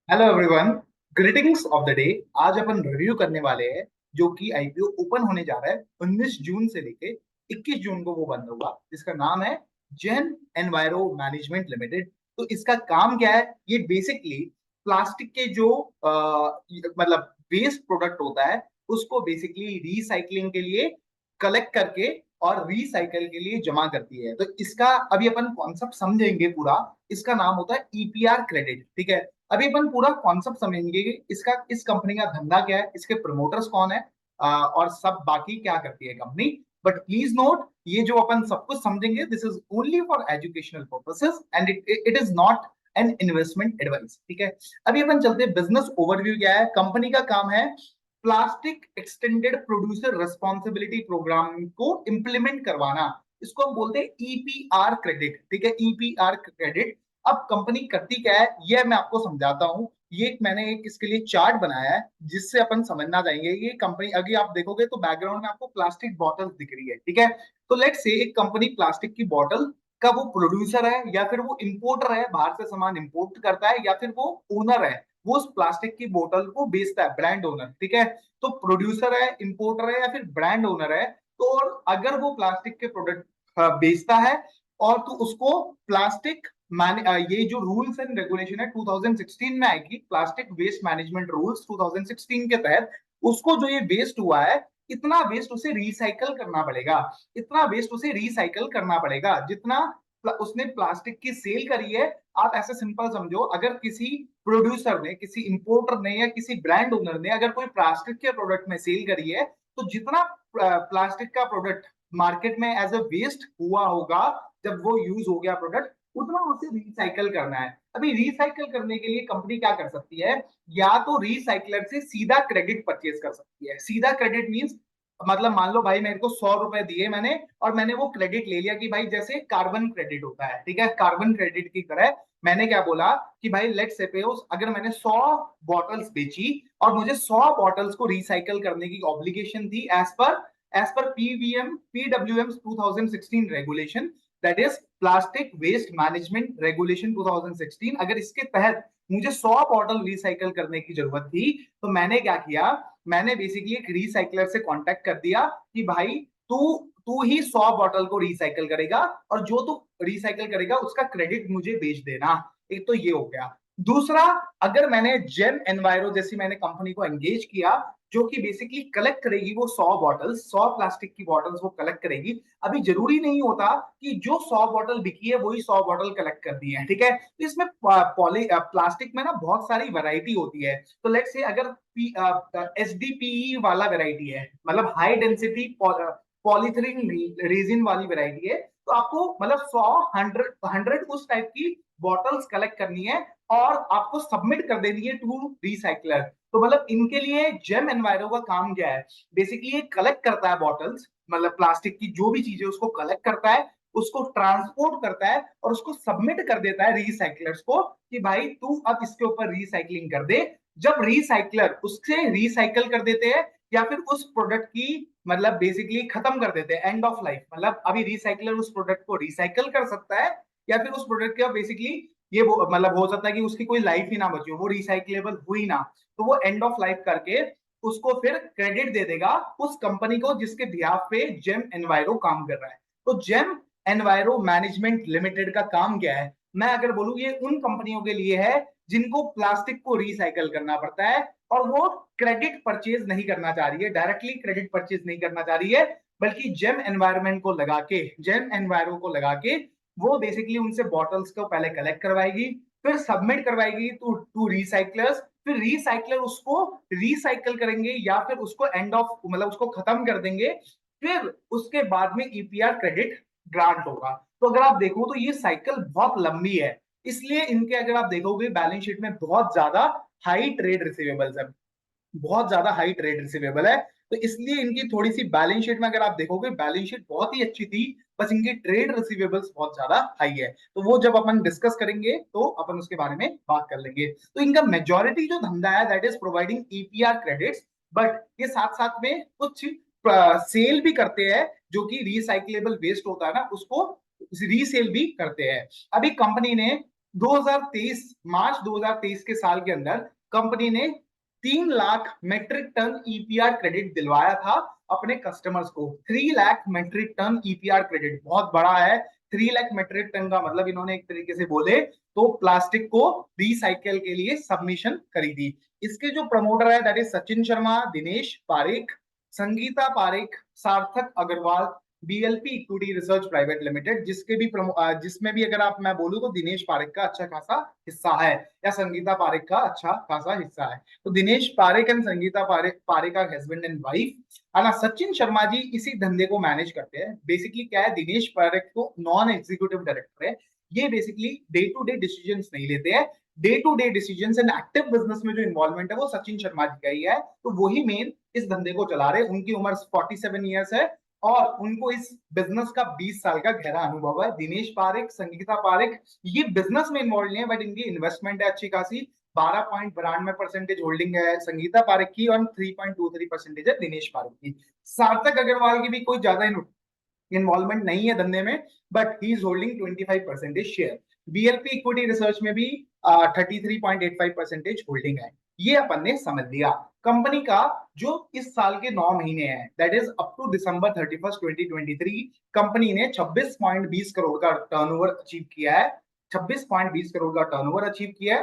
Hello everyone, greetings of the day. आज अपन review करने वाले हैं जो कि आईपीओ ओपन होने जा रहा है 19 जून से लेके 21 जून को वो बंद होगा, जिसका नाम है जेन एनवायरो मैनेजमेंट लिमिटेड। तो इसका काम क्या है? ये बेसिकली प्लास्टिक के जो मतलब वेस्ट प्रोडक्ट होता है उसको बेसिकली रिसाइकलिंग के लिए कलेक्ट करके और रिसाइकल के लिए जमा करती है। तो इसका अभी अपन कॉन्सेप्ट समझेंगे पूरा। इसका नाम होता है ईपीआर क्रेडिट, ठीक है। अभी अपन पूरा कॉन्सेप्ट समझेंगे कि इसका इस कंपनी का धंधा क्या है, इसके प्रमोटर्स कौन है, और सब बाकी क्या करती है कंपनी। बट प्लीज नोट, ये जो अपन सब कुछ समझेंगे this is only for educational purposes and it is not an investment advice, ठीक है। अभी अपन चलते हैं बिजनेस ओवरव्यू क्या है। कंपनी का काम है plastic extended producer responsibility programme को इंप्लीमेंट करवाना। इसको हम बोलते हैं ईपीआर क्रेडिट, ठीक है, ईपीआर क्रेडिट। अब कंपनी करती क्या है ये मैं आपको समझाता हूँ। मैंने एक इसके लिए चार्ट बनाया है जिससे अपन समझना जाएंगे। ये कंपनी अगर आप देखोगे तो बैकग्राउंड में आपको प्लास्टिक बॉटल्स दिख रही है, ठीक है। तो लेट्स से एक कंपनी प्लास्टिक की बॉटल का वो प्रोड्यूसर है या फिर वो इंपोर्टर है, बाहर से सामान इंपोर्ट करता है, या फिर वो ओनर है, वो उस प्लास्टिक की बोतल को बेचता है, ब्रांड ओनर, ठीक है। तो प्रोड्यूसर है, इंपोर्टर है या फिर ब्रांड ओनर है। तो और अगर वो प्लास्टिक के प्रोडक्ट बेचता है और तो उसको प्लास्टिक ये जो रूल्स एंड रेगुलेशन है 2016 में आएगी, प्लास्टिक वेस्ट मैनेजमेंट रूल्स 2016 के तहत उसको जो ये वेस्ट हुआ है, इतना वेस्ट उसे रिसाइकल करना पड़ेगा। इतना वेस्ट उसे रिसाइकल करना पड़ेगा जितना उसने प्लास्टिक की सेल करी है। आप ऐसे सिंपल समझो, अगर किसी प्रोड्यूसर ने, किसी इंपोर्टर ने या किसी ब्रांड ओनर ने अगर कोई प्लास्टिक के प्रोडक्ट में सेल करी है, तो जितना प्लास्टिक का प्रोडक्ट मार्केट में एज अ वेस्ट हुआ होगा जब वो यूज हो गया प्रोडक्ट, उतना उसे रिसाइकल करना है। अभी रिसाइकल करने के लिए कंपनी क्या कर सकती है? या तो रिसाइकलर से सीधा क्रेडिट परचेज कर सकती है। सीधा क्रेडिट मींस मतलब मान लो भाई मेरे को 100 रुपए दिए मैंने, और मैंने वो क्रेडिट ले लिया कि भाई जैसे कार्बन क्रेडिट होता है, ठीक है, कार्बन क्रेडिट की तरह मैंने क्या बोला कि भाई लेट्स सपोज अगर मैंने 100 बॉटल्स बेची और मुझे 100 बॉटल्स को रिसाइकल करने की ऑब्लिगेशन थी as per PVM PWM 2016 regulation, that is plastic waste management regulation 2016। अगर इसके तहत मुझे 100 बॉटल रिसाइकल करने की जरूरत थी, तो मैंने क्या किया, मैंने बेसिकली एक रिसाइकलर से कांटेक्ट कर दिया कि भाई तू तू ही 100 बॉटल को रिसाइकल करेगा, और जो तू रिसाइकल करेगा उसका क्रेडिट मुझे बेच देना। एक तो ये हो गया। दूसरा, अगर मैंने जेम एनवायरो जैसी मैंने कंपनी को एंगेज किया जो कि बेसिकली कलेक्ट करेगी वो 100 बॉटल्स, 100 प्लास्टिक की बॉटल्स वो कलेक्ट करेगी। अभी जरूरी नहीं होता कि जो 100 बॉटल बिकी है वही 100 बॉटल कलेक्ट करनी है, ठीक है। तो इसमें पॉली प्लास्टिक में ना बहुत सारी वैरायटी होती है। तो लेट्स से अगर एसडीपीई वाला वैरायटी है, मतलब हाई डेंसिटी पॉलीथीन रेजिन वाली वैरायटी है, तो आपको मतलब 100 100 उस टाइप की बॉटल्स कलेक्ट करनी है और आपको सबमिट कर देनी है टू रिसाइकलर। तो मतलब इनके लिए जेम एनवायरो का काम क्या है? बेसिकली ये कलेक्ट करता है बॉटल्स, मतलब प्लास्टिक की जो भी चीजें उसको कलेक्ट करता है, उसको ट्रांसपोर्ट करता है और उसको सबमिट कर देता है रिसाइकलर्स को कि भाई तू अब इसके ऊपर रिसाइकलिंग कर दे। जब रिसाइकलर उससे रिसाइकल कर देते हैं या फिर उस प्रोडक्ट की मतलब बेसिकली खत्म कर देते हैं, एंड ऑफ लाइफ, मतलब अभी रिसाइकलर उस प्रोडक्ट को रिसाइकल कर सकता है या फिर उस प्रोडक्ट का बेसिकली ये वो मतलब हो सकता है कि उसकी कोई लाइफ ही ना बची हो, वो रिसाइकलेबल हुई ना, तो वो एंड ऑफ लाइफ करके उसको फिर क्रेडिट दे देगा उस कंपनी को जिसके बिहाफ पे जेम एनवायरो काम कर रहा है। तो जेम एनवायरो मैनेजमेंट लिमिटेड का काम क्या है? मैं अगर बोलूं ये उन कंपनियों के लिए है जिनको प्लास्टिक को रिसाइकल करना पड़ता है और वो क्रेडिट परचेज नहीं करना चाह रही है, डायरेक्टली क्रेडिट परचेज नहीं करना चाह रही है, बल्कि जेम एनवायरमेंट को लगा के, जेम एनवायरो को लगा के वो बेसिकली उनसे बॉटल्स को पहले कलेक्ट करवाएगी, फिर सबमिट करवाएगी टू टू रिसाइकलर्स, फिर रिसाइकलर उसको रिसाइकल करेंगे या फिर उसको एंड ऑफ मतलब उसको खत्म कर देंगे। फिर उसके बाद में ईपीआर क्रेडिट ग्रांट होगा। तो अगर आप देखो तो ये साइकिल बहुत लंबी है, इसलिए इनके अगर आप देखोगे बैलेंस शीट में बहुत ज्यादा हाई ट्रेड रिसीवेबल्स है, बहुत ज्यादा हाई ट्रेड रिसीवेबल है। तो इसलिए इनकी थोड़ी सी बैलेंस शीट में अगर आप देखोगे बैलेंस शीट बहुत ही अच्छी थी, बस इनकी ट्रेड रिसीवेबल्स बहुत ज्यादा हाई है। तो वो जब अपन डिस्कस करेंगे तो अपन उसके बारे में बात कर लेंगे। तो इनका मेजोरिटी जो धंधा है that is providing EPR credits, but ये साथ साथ में कुछ सेल भी करते हैं जो कि रिसाइकलेबल वेस्ट होता है ना उसको रीसेल भी करते हैं। अभी कंपनी ने 2023 मार्च 2023 के साल के अंदर कंपनी ने 3 lakh metric tonne EPR credit दिलवाया था अपने कस्टमर्स को। 3 lakh metric tonne EPR credit बहुत बड़ा है। 3 लाख मेट्रिक टन का मतलब इन्होंने एक तरीके से बोले तो प्लास्टिक को रिसाइकल के लिए सबमिशन खरीदी। इसके जो प्रमोटर है that is Sachin Sharma, Dinesh Parekh, Sangeeta Parekh, Sarthak Agarwal, BLP equity research private limited, जिसमें भी अगर आप मैं बोलूं तो दिनेश पारेख का अच्छा खासा हिस्सा है या संगीता पारेख का अच्छा खासा हिस्सा है। तो दिनेश पारेख एंड संगीता पारेख का हस्बैंड एंड वाइफ है ना। सचिन शर्मा जी इसी धंधे को मैनेज करते हैं। बेसिकली क्या है, दिनेश पारेख तो नॉन एग्जीक्यूटिव डायरेक्टर है। ये basically day to day decision नहीं लेते हैं। Day to day decision and active business में जो इन्वॉल्वमेंट है वो सचिन शर्मा जी का ही है। तो वही मेन इस धंधे को चला रहे। उनकी उम्र 47 ईयर्स है और उनको इस बिजनेस का 20 साल का गहरा अनुभव है। दिनेश पारेख, संगीता पारेख ये बिजनेस में इन्वॉल्व नहीं है बट इनकी इन्वेस्टमेंट है अच्छी खासी। 12.92% होल्डिंग है संगीता पारेख की और 3.23% है दिनेश पारेख की। सार्थक अग्रवाल की भी कोई ज्यादा इन्वॉल्वमेंट नहीं है धंधे में but he is holding 25% share. BLP equity research में भी 33.85% होल्डिंग है। ये अपन ने समझ लिया। कंपनी का जो इस साल के 9 महीने हैं that is up to December 31 2023 company ने 26.20 करोड़ का टर्नओवर अचीव किया है। 26.20 करोड़ का टर्नओवर अचीव किया है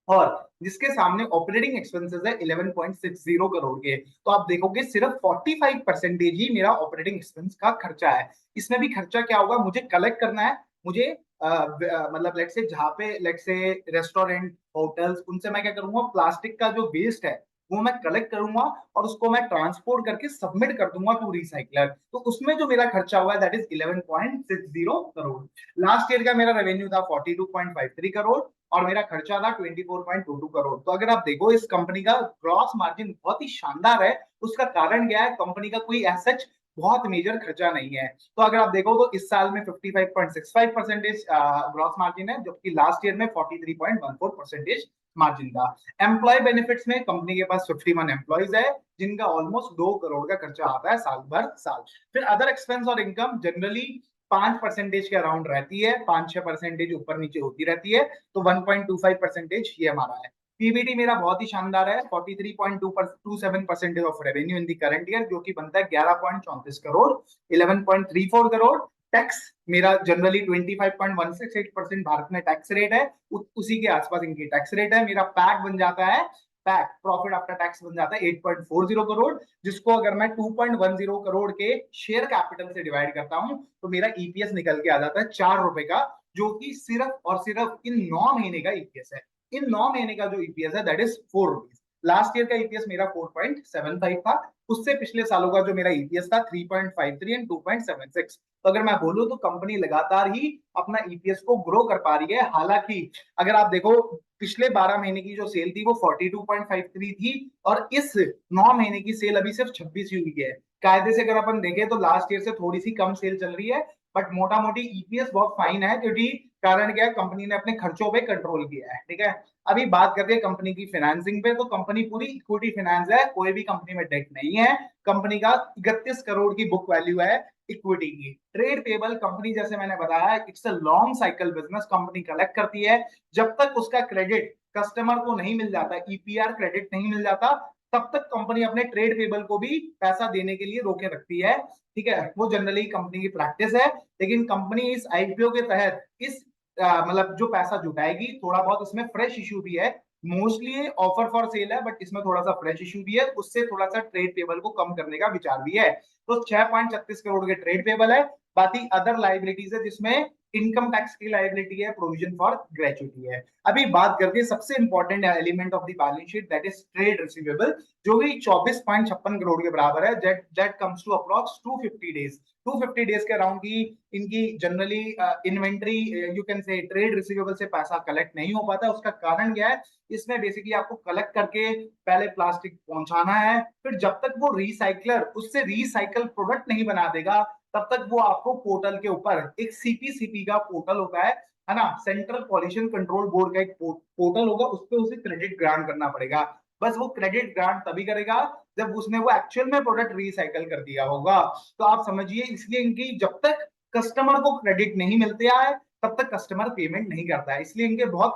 और जिसके सामने ऑपरेटिंग एक्सपेंसेस है 11.60 करोड़ के। तो आप देखोगे सिर्फ 45% ही मेरा ऑपरेटिंग एक्सपेंस का खर्चा है। इसमें भी खर्चा क्या होगा, मुझे कलेक्ट करना है। मुझे मतलब लेट से जहाँ पे लेट से रेस्टोरेंट होटल्स उनसे मैं क्या करूंगा, प्लास्टिक का जो वेस्ट है वो मैं कलेक्ट करूंगा और उसको मैं ट्रांसपोर्ट करके सबमिट कर दूंगा टू रिसाइकलर। तो उसमें जो मेरा खर्चा हुआ है that is 11.60 crore. Last year का मेरा रेवेन्यू था 42.53 करोड़ और मेरा खर्चा था 24.22 करोड़। तो अगर आप देखो इस कंपनी का ग्रॉस मार्जिन बहुत ही शानदार है। उसका कारण क्या है, कंपनी का कोई एसेट बहुत मेजर खर्चा नहीं है। तो अगर आप देखो तो इस साल में 55.65% ग्रॉस मार्जिन है जबकि लास्ट ईयर में 43.14% मार्जिन था। एम्प्लॉय बेनिफिट्स में कंपनी के पास 51 एम्प्लॉयज है जिनका ऑलमोस्ट 2 करोड़ का खर्चा आता है साल भर साल। फिर अदर एक्सपेंस और इनकम जनरली 5% के अराउंड रहती है, 5-6% ऊपर नीचे होती रहती है। तो 1.25% ये हमारा है। पीबीटी मेरा बहुत ही शानदार है, 43.27% of revenue in the current year जो कि बनता है 11.34 करोड़, 11.34 करोड़। टैक्स मेरा जनरली 25.168% भारत में टैक्स रेट है, उसी के आसपास इनकी टैक्स रेट है। मेरा पैक बन जाता है, पैक प्रॉफिट आफ्टर टैक्स बन जाता है 8.40 करोड़, जिसको अगर मैं 2.10 करोड़ के शेयर कैपिटल से डिवाइड करता हूं तो मेरा ईपीएस निकल के आ जाता है 4 रुपए का, जो कि सिर्फ और सिर्फ इन 9 महीने का ईपीएस है। इन 9 महीने का जो ईपीएस है that is 4 rupees. Last year का ईपीएस मेरा 4.75 था। उससे पिछले सालों का जो मेरा ईपीएस था 3.53 एंड 2.76। तो अगर मैं बोलूं तो कंपनी लगातार ही अपना ईपीएस को ग्रो कर पा रही है। हालांकि अगर आप देखो पिछले 12 महीने की जो सेल थी वो 42.53 थी और इस 9 महीने की सेल अभी सिर्फ 26 हुई है। कायदे से अगर अपन देखें तो लास्ट ईयर से थोड़ी सी कम सेल चल रही है बट मोटा मोटी ईपीएस बहुत फाइन है क्योंकि कारण क्या है, कंपनी ने अपने खर्चों पे कंट्रोल किया है। ठीक है, अभी बात करते हैं कंपनी की फाइनेंसिंग पे। तो कंपनी पूरी इक्विटी फाइनेंस है, कोई भी कंपनी में डेट नहीं है। कंपनी का 31 करोड़ की बुक वैल्यू है इक्विटी की। ट्रेड पेबल कंपनी जैसे मैंने बताया it's a long cycle business. Company collect करती है, जब तक उसका क्रेडिट कस्टमर को नहीं मिल जाता, ईपीआर क्रेडिट नहीं मिल जाता, तब तक कंपनी अपने ट्रेड पेबल को भी पैसा देने के लिए रोके रखती है। ठीक है, वो जनरली कंपनी की प्रैक्टिस है। लेकिन कंपनी इस आईपीओ के तहत इस मतलब जो पैसा जुटाएगी, थोड़ा बहुत इसमें फ्रेश इशू भी है। मोस्टली ऑफर फॉर सेल है बट इसमें थोड़ा सा फ्रेश इशू भी है, उससे थोड़ा सा ट्रेड पेबल को कम करने का विचार भी है। तो 6.36 करोड़ के ट्रेड पेबल है। बाकी अदर लाइबिलिटीज है जिसमें इनकम टैक्स की लाइबिलिटी है, प्रोविजन फॉर ग्रेचुइटी है। अभी बात करते हैं सबसे important element of the balance sheet that is trade receivable, जो कि 24.56 करोड़ के बराबर है। That comes to approx 250 days. 250 days के अराउंड की इनकी generally inventory you can say trade receivable से पैसा कलेक्ट नहीं हो पाता। उसका कारण क्या है, इसमें बेसिकली आपको कलेक्ट करके पहले प्लास्टिक पहुंचाना है, फिर जब तक वो रिसाइकलर उससे रिसाइकल प्रोडक्ट नहीं बना देगा तब तक वो आपको पोर्टल के ऊपर एक सीपीसीपी का पोर्टल होता है ना, सेंट्रल पॉल्यूशन कंट्रोल बोर्ड का एक पोर्टल होगा, उस पर उसे क्रेडिट ग्रांट करना पड़ेगा। बस वो क्रेडिट ग्रांट तभी करेगा जब उसने वो एक्चुअल में प्रोडक्ट रिसाइकल कर दिया होगा। तो आप समझिए, इसलिए इनकी जब तक कस्टमर को क्रेडिट नहीं मिलते है तब तक कस्टमर पेमेंट नहीं करता है, इसलिए इनके बहुत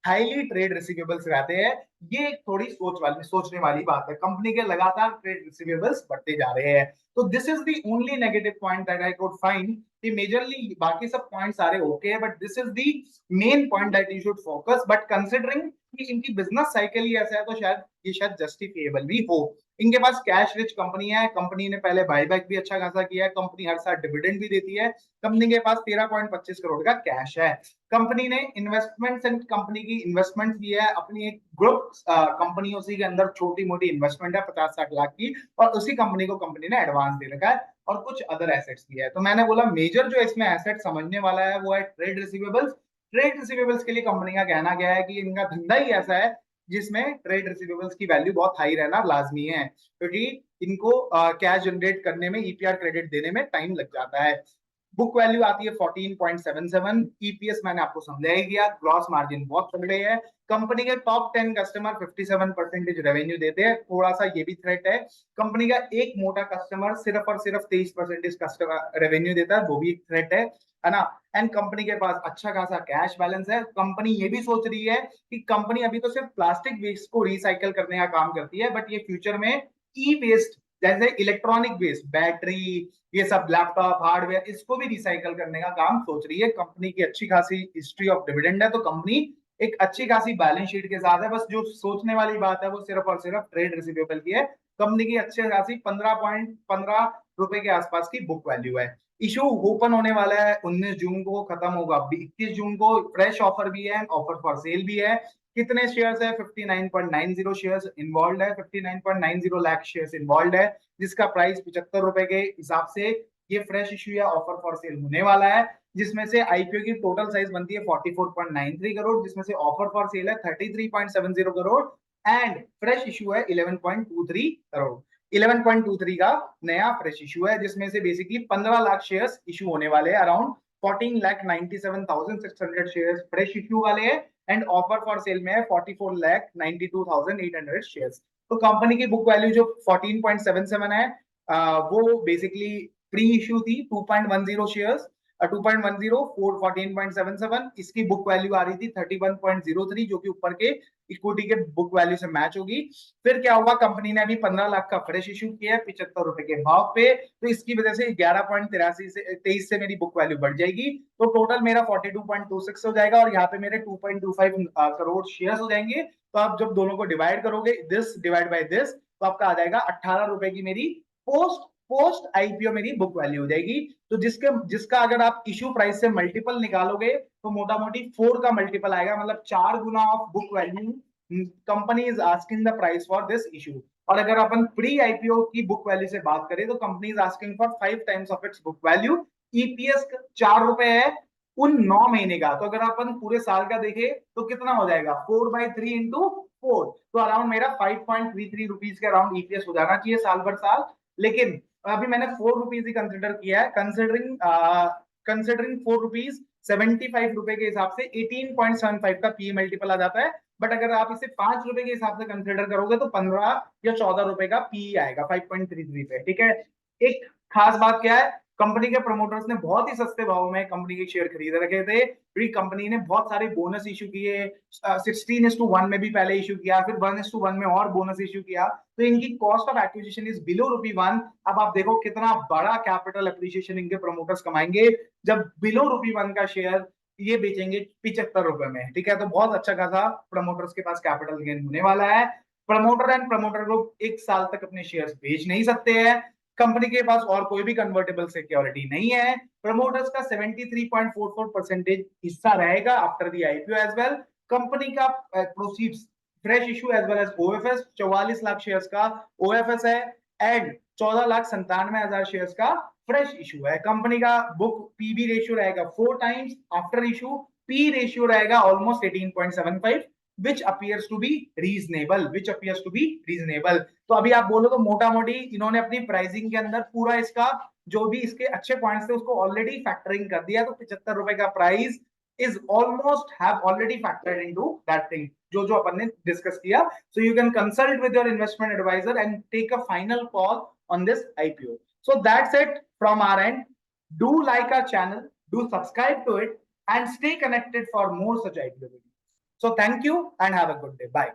हाईली ट्रेड रिसीवेबल्स रहते हैं। ये एक थोड़ी सोचने वाली बात है, कंपनी के लगातार ट्रेड रिसीवेबल्स बढ़ते जा रहे हैं। तो this is the only negative point that I could find कि मेजरली बाकी सब पॉइंट सारे ओके है, but this is the main point that you should focus. But considering कि इनकी बिजनेस साइकिल ही ऐसा है, तो शायद जस्टिफिएबल भी हो। इनके पास कैश रिच कंपनी है, कंपनी ने पहले बायबैक भी अच्छा खासा किया है, कंपनी हर साल डिविडेंड भी देती है, कंपनी के पास 13.25 करोड़ का कैश है। कंपनी ने इन्वेस्टमेंट्स एंड कंपनी की इन्वेस्टमेंट की है, अपनी एक ग्रुप कंपनी उसी के अंदर छोटी मोटी इन्वेस्टमेंट है 50-60 लाख की, और उसी कंपनी को कंपनी ने एडवांस दे रखा है और कुछ अदर एसेट्स भी है। तो मैंने बोला मेजर जो इसमें एसेट समझने वाला है वो है ट्रेड रिसीवेबल्स। ट्रेड रिसीवेबल्स के लिए कंपनी का कहना गया है कि इनका धंधा ही ऐसा है जिसमें ट्रेड रिसीवेबल्स की वैल्यू बहुत हाई रहना लाजमी है, क्योंकि इनको कैश जनरेट करने में, ईपीआर क्रेडिट देने में टाइम लग जाता है। बुक वैल्यू आती है 14.77, ईपीएस मैंने आपको समझा ही दिया, ग्रॉस मार्जिन बहुत तगड़े है। कंपनी के टॉप 10 कस्टमर 57% रेवेन्यू देते हैं, थोड़ा सा ये भी थ्रेट है। कंपनी का एक मोटा कस्टमर सिर्फ और सिर्फ 23% कस्टमर रेवेन्यू देता है, वो भी एक थ्रेट है ना। एंड कंपनी के पास अच्छा खासा कैश बैलेंस है। कंपनी ये भी सोच रही है कि कंपनी अभी तो सिर्फ प्लास्टिक वेस्ट को रिसाइकल करने का काम करती है, बट ये फ्यूचर में ई वेस्ट जैसे इलेक्ट्रॉनिक वेस्ट, बैटरी, ये सब लैपटॉप हार्डवेयर, इसको भी रिसाइकल करने का काम सोच रही है। कंपनी की अच्छी खासी हिस्ट्री ऑफ डिविडेंड है, तो कंपनी एक अच्छी खासी बैलेंस शीट के साथ है। बस जो सोचने वाली बात है वो सिर्फ और सिर्फ ट्रेड रिसीवेबल की है। कंपनी की अच्छी खासी 15.15 रुपए के आसपास की बुक वैल्यू है। इशू ओपन होने वाला है 19 जून को, खत्म होगा 21 जून को। फ्रेश ऑफर भी है, ऑफर फॉर सेल भी है। कितने शेयर्स है? 59.90 शेयर्स इन्वॉल्व है, 59.90 लाख शेयर्स इन्वॉल्व है, जिसका प्राइस 75 रुपए के हिसाब से ये फ्रेश इश्यू या ऑफर फॉर सेल होने वाला है। जिसमें से आईपीओ की टोटल साइज बनती है 44.93 करोड़, जिसमें से ऑफर फॉर सेल है 33.70 करोड़ एंड फ्रेश इश्यू है 11.23 करोड़। 11.23 का नया फ्रेश इशू है, जिसमें से बेसिकली 15 लाख शेयर्स इशू होने वाले हैं, अराउंड 14,97,600 शेयर्स फ्रेश इशू वाले हैं एंड ऑफर फॉर सेल में है 44,92,800 शेयर्स। तो कंपनी की बुक वैल्यू जो 14.77 है, वो बेसिकली प्री इशू थी 2.10 शेयर्स, 2.10 फोर 14.77, इसकी बुक वैल्यू आ रही थी 31.03, जो कि ऊपर के इक्विटी के बुक वैल्यू से मैच होगी। फिर क्या हुआ, कंपनी ने अभी 15 लाख का फ्रेश इशू किया है 75 रुपए के भाव पे, तो इसकी वजह से 11.83 से 23 से मेरी बुक वैल्यू बढ़ जाएगी, तो टोटल मेरा 42.26 हो जाएगा और यहाँ पे मेरे 2.25 करोड़ शेयर्स हो जाएंगे। तो आप जब दोनों को डिवाइड करोगे, दिस डिवाइड बाय दिस, तो आपका आ जाएगा 18 रुपए की मेरी पोस्ट पोस्ट आईपीओ मेरी बुक वैल्यू हो जाएगी। तो जिसका अगर आप इशू प्राइस से मल्टीपल निकालोगे तो मोटा मोटी 4 का मल्टीपल आएगा, मतलब 4 गुना of book value company is asking the price for this issue. और अगर अपन प्री आईपीओ की बुक वैल्यू से बात करें तो company is asking for 5 times of its book value. EPS 4 रुपए है उन 9 महीने का, तो अगर अपन पूरे साल का देखें तो कितना हो जाएगा, 4/3 इंटू 4, तो अराउंड मेरा 5.33 रुपीज के अराउंड ईपीएस हो जाना चाहिए साल भर साल। लेकिन अभी मैंने 4 रुपीज ही कंसिडर किया है, कंसिडरिंग 4 रुपीज 75 रुपए के हिसाब से 18.75 का पी मल्टीपल आ जाता है। बट अगर आप इसे 5 रुपए के हिसाब से कंसिडर करोगे तो 15 या 14 रुपए का पी आएगा 5.33 पे, ठीक है। एक खास बात क्या है, कंपनी के प्रमोटर्स ने बहुत ही सस्ते भाव में कंपनी के शेयर खरीद रखे थे, फिर कंपनी ने बहुत सारे बोनस इशू किए, 16:1 में भी पहले इशू किया, फिर 1:1 में और बोनस इशू किया, तो इनकी cost of acquisition is below ₹1। अब आप देखो कितना बड़ा कैपिटल अप्रिसिएशन इनके प्रमोटर्स कमाएंगे जब बिलो ₹1 का शेयर ये बेचेंगे 75 रुपए में, ठीक है। तो बहुत अच्छा खासा प्रमोटर्स के पास कैपिटल गेन होने वाला है। प्रमोटर एंड प्रमोटर ग्रुप 1 साल तक अपने शेयर्स बेच नहीं सकते हैं, कंपनी के पास और कोई भी कन्वर्टेबल सिक्योरिटी नहीं है। प्रमोटर्स का 73.44% हिस्सा रहेगा after the IPO as well. Company का proceeds fresh issue as well as OFS 44 lakh shares का ओएफएस है एंड 14,97,000 शेयर्स का फ्रेश इशू है। कंपनी का बुक पीबी रेशियो रहेगा 4 times after issue, P ratio रहेगा almost 18.75, which appears to be reasonable। तो अभी आप बोलो तो मोटा मोटी इन्होंने अपनी प्राइसिंग के अंदर पूरा इसका जो भी इसके अच्छे पॉइंट्स थे उसको ऑलरेडी फैक्टरिंग कर दिया, तो 75 रुपए का price is almost have already factored into that thing जो अपन ने डिस्कस किया। So you can consult with your investment advisor and take a final call on this IPO. So that's it from our end. Do like our channel, do subscribe to it, and stay connected for more such IPO videos. So thank you and have a good day. Bye.